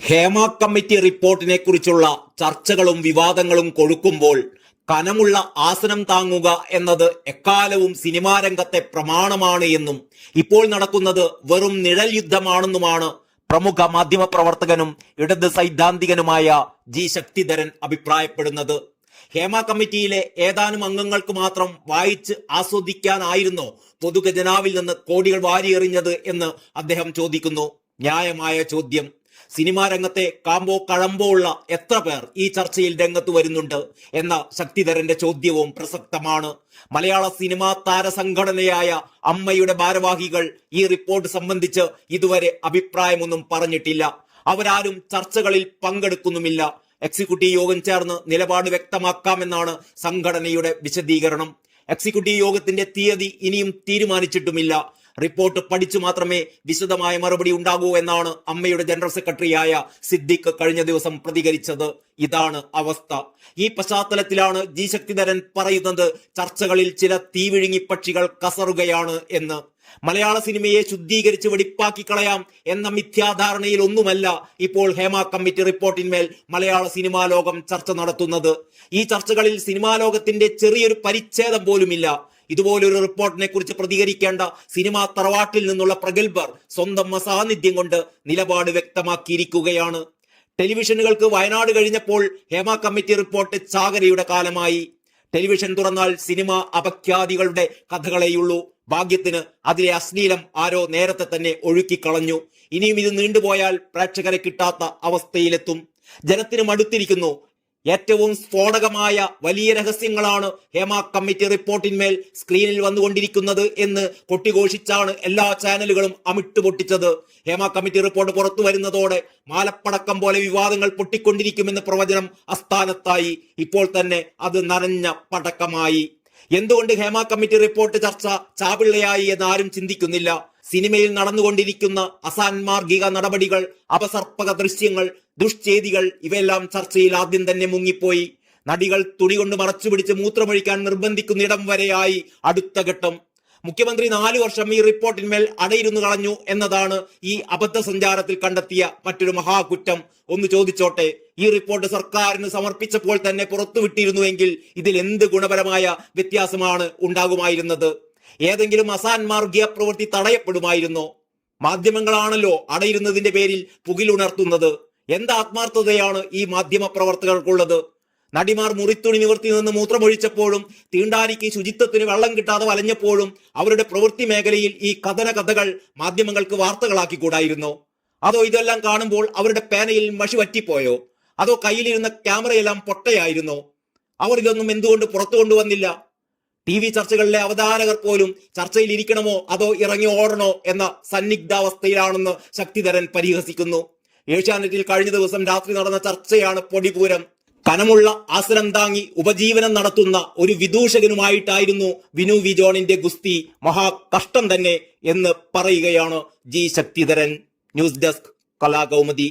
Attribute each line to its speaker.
Speaker 1: Hema committee റിപ്പോർട്ടിനെ കുറിച്ചുള്ള ചർച്ചകളും വിവാദങ്ങളും കൊഴുക്കുമ്പോൾ കനമുള്ള ആസനം താങ്ങുക എന്നത് എക്കാലവും സിനിമാ രംഗത്തെ പ്രമാണമാണ് എന്നും ഇപ്പോൾ നടക്കുന്നത് വെറും നിഴൽ യുദ്ധമാണെന്നുമാണ് പ്രമുഖ മാധ്യമപ്രവർത്തകനും ഇടത് സൈദ്ധാന്തികനുമായ ജി ശക്തിധരൻ അഭിപ്രായപ്പെടുന്നത്. ഹേമ കമ്മിറ്റിയിലെ ഏതാനും അംഗങ്ങൾക്ക് മാത്രം വായിച്ച് ആസ്വദിക്കാനായിരുന്നോ പൊതുഖജനാവിൽ നിന്ന് കോടികൾ വാരിയെറിഞ്ഞത് എന്ന് അദ്ദേഹം ചോദിക്കുന്നു. ന്യായമായ ചോദ്യം. സിനിമാ രംഗത്തെ കാമ്പോ കഴമ്പോ ഉള്ള എത്ര പേർ ഈ ചർച്ചയിൽ രംഗത്ത് വരുന്നുണ്ട് എന്ന ശക്തിധരന്റെ ചോദ്യവും പ്രസക്തമാണ്. മലയാള സിനിമാ താരസംഘടനയായ അമ്മയുടെ ഭാരവാഹികൾ ഈ റിപ്പോർട്ട് സംബന്ധിച്ച് ഇതുവരെ അഭിപ്രായമൊന്നും പറഞ്ഞിട്ടില്ല. അവരാരും ചർച്ചകളിൽ പങ്കെടുക്കുന്നുമില്ല. എക്സിക്യൂട്ടീവ് യോഗം ചേർന്ന് നിലപാട് വ്യക്തമാക്കാമെന്നാണ് സംഘടനയുടെ വിശദീകരണം. എക്സിക്യൂട്ടീവ് യോഗത്തിന്റെ തീയതി ഇനിയും തീരുമാനിച്ചിട്ടുമില്ല. റിപ്പോർട്ട് പഠിച്ചു മാത്രമേ വിശദമായ മറുപടി ഉണ്ടാകൂ എന്നാണ് അമ്മയുടെ ജനറൽ സെക്രട്ടറിയായ സിദ്ദിഖ് കഴിഞ്ഞ ദിവസം പ്രതികരിച്ചത്. ഇതാണ് അവസ്ഥ. ഈ പശ്ചാത്തലത്തിലാണ് ജി ശക്തിധരൻ പറയുന്നത് ചർച്ചകളിൽ ചില തീവിഴുങ്ങി പക്ഷികൾ കസറുകയാണ് എന്ന്. മലയാള സിനിമയെ ശുദ്ധീകരിച്ച് വെടിപ്പാക്കി കളയാം എന്ന മിഥ്യാധാരണയിൽ ഒന്നുമല്ല ഇപ്പോൾ ഹേമ കമ്മിറ്റി റിപ്പോർട്ടിന്മേൽ മലയാള സിനിമാ ലോകം ചർച്ച നടത്തുന്നത്. ഈ ചർച്ചകളിൽ സിനിമാ ലോകത്തിന്റെ ചെറിയൊരു പരിച്ഛേദം പോലുമില്ല. ഇതുപോലൊരു റിപ്പോർട്ടിനെ കുറിച്ച് പ്രതികരിക്കേണ്ട സിനിമാ തറവാട്ടിൽ നിന്നുള്ള പ്രഗത്ഭർ സ്വന്തം അസാന്നിധ്യം കൊണ്ട് നിലപാട് വ്യക്തമാക്കിയിരിക്കുകയാണ്. ടെലിവിഷനുകൾക്ക് വയനാട് കഴിഞ്ഞപ്പോൾ ഹേമ കമ്മിറ്റി റിപ്പോർട്ട് ചാകരയുടെ കാലമായി. ടെലിവിഷൻ തുറന്നാൽ സിനിമ അപഖ്യാതികളുടെ കഥകളെയുള്ളൂ. ഭാഗ്യത്തിന് അതിലെ അശ്ലീലം ആരോ നേരത്തെ തന്നെ ഒഴുക്കിക്കളഞ്ഞു. ഇനിയും ഇത് നീണ്ടുപോയാൽ പ്രേക്ഷകരെ കിട്ടാത്ത അവസ്ഥയിലെത്തും. ജനത്തിന് മടുത്തിരിക്കുന്നു. ഏറ്റവും സ്ഫോടകമായ വലിയ രഹസ്യങ്ങളാണ് ഹേമ കമ്മിറ്റി റിപ്പോർട്ടിന്മേൽ സ്ക്രീനിൽ വന്നുകൊണ്ടിരിക്കുന്നത് എന്ന് കൊട്ടിഘോഷിച്ചാണ് എല്ലാ ചാനലുകളും അമിട്ട് പൊട്ടിച്ചത്. ഹേമ കമ്മിറ്റി റിപ്പോർട്ട് പുറത്തു വരുന്നതോടെ മാലപ്പടക്കം പോലെ വിവാദങ്ങൾ പൊട്ടിക്കൊണ്ടിരിക്കുമെന്ന് പ്രവചനം അസ്ഥാനത്തായി. ഇപ്പോൾ തന്നെ അത് നനഞ്ഞ പടക്കമായി. എന്തുകൊണ്ട് ഹേമ കമ്മിറ്റി റിപ്പോർട്ട് ചർച്ച ചാപിള്ളയായി എന്ന് ആരും ചിന്തിക്കുന്നില്ല. സിനിമയിൽ നടന്നുകൊണ്ടിരിക്കുന്ന അസാൻമാർഗിക നടപടികൾ, അപസർപ്പക ദൃശ്യങ്ങൾ, ദുഷ്ചേതികൾ ഇവയെല്ലാം ചർച്ചയിൽ ആദ്യം തന്നെ മുങ്ങിപ്പോയി. നടികൾ തുണി കൊണ്ട് മറച്ചുപിടിച്ച് മൂത്രമൊഴിക്കാൻ നിർബന്ധിക്കുന്നിടം വരെയായി അടുത്ത ഘട്ടം. മുഖ്യമന്ത്രി 4 വർഷം ഈ റിപ്പോർട്ടിന്മേൽ അടയിരുന്നു കളഞ്ഞു എന്നതാണ് ഈ അബദ്ധ സഞ്ചാരത്തിൽ കണ്ടെത്തിയ മറ്റൊരു മഹാകുറ്റം. ഒന്ന് ചോദിച്ചോട്ടെ, ഈ റിപ്പോർട്ട് സർക്കാരിന് സമർപ്പിച്ചപ്പോൾ തന്നെ പുറത്തുവിട്ടിരുന്നുവെങ്കിൽ ഇതിൽ എന്ത് ഗുണപരമായ വ്യത്യാസമാണ് ഉണ്ടാകുമായിരുന്നത്? ഏതെങ്കിലും അസാൻമാർഗിക പ്രവൃത്തി തടയപ്പെടുമായിരുന്നോ? മാധ്യമങ്ങളാണല്ലോ അടയിരുന്നതിന്റെ പേരിൽ പുകിലുണർത്തുന്നത്. എന്ത് ആത്മാർത്ഥതയാണ് ഈ മാധ്യമ പ്രവർത്തകർക്കുള്ളത്? നടിമാർ മുറിത്തുണി നിവർത്തി നിന്ന് മൂത്രമൊഴിച്ചപ്പോഴും തീണ്ടാനിക്ക് ശുചിത്വത്തിന് വെള്ളം കിട്ടാതെ വലഞ്ഞപ്പോഴും അവരുടെ പ്രവൃത്തി മേഖലയിൽ ഈ കഥകൾ മാധ്യമങ്ങൾക്ക് വാർത്തകളാക്കിക്കൂടായിരുന്നോ? അതോ ഇതെല്ലാം കാണുമ്പോൾ അവരുടെ പേനയിൽ മഷി വറ്റിപ്പോയോ? അതോ കയ്യിലിരുന്ന ക്യാമറയെല്ലാം പൊട്ടയായിരുന്നോ? അവർ ഇതൊന്നും എന്തുകൊണ്ട് പുറത്തു കൊണ്ടുവന്നില്ല? TV ചർച്ചകളിലെ അവതാരകർ പോലും ചർച്ചയിൽ ഇരിക്കണമോ അതോ ഇറങ്ങി ഓടണോ എന്ന സന്നിഗ്ധാവസ്ഥയിലാണെന്ന് ശക്തിധരൻ പരിഹസിക്കുന്നു. ഏഷ്യാനെറ്റിൽ കഴിഞ്ഞ ദിവസം രാത്രി നടന്ന ചർച്ചയാണ് പൊടിപൂരം. കനമുള്ള ആസനം താങ്ങി ഉപജീവനം നടത്തുന്ന ഒരു വിദൂഷകനുമായിട്ടായിരുന്നു വിനു വി ജോണിന്റെ ഗുസ്തി. മഹാകഷ്ടം തന്നെ എന്ന് പറയുകയാണ് G Sakthidharan. News desk Kalakaumudi.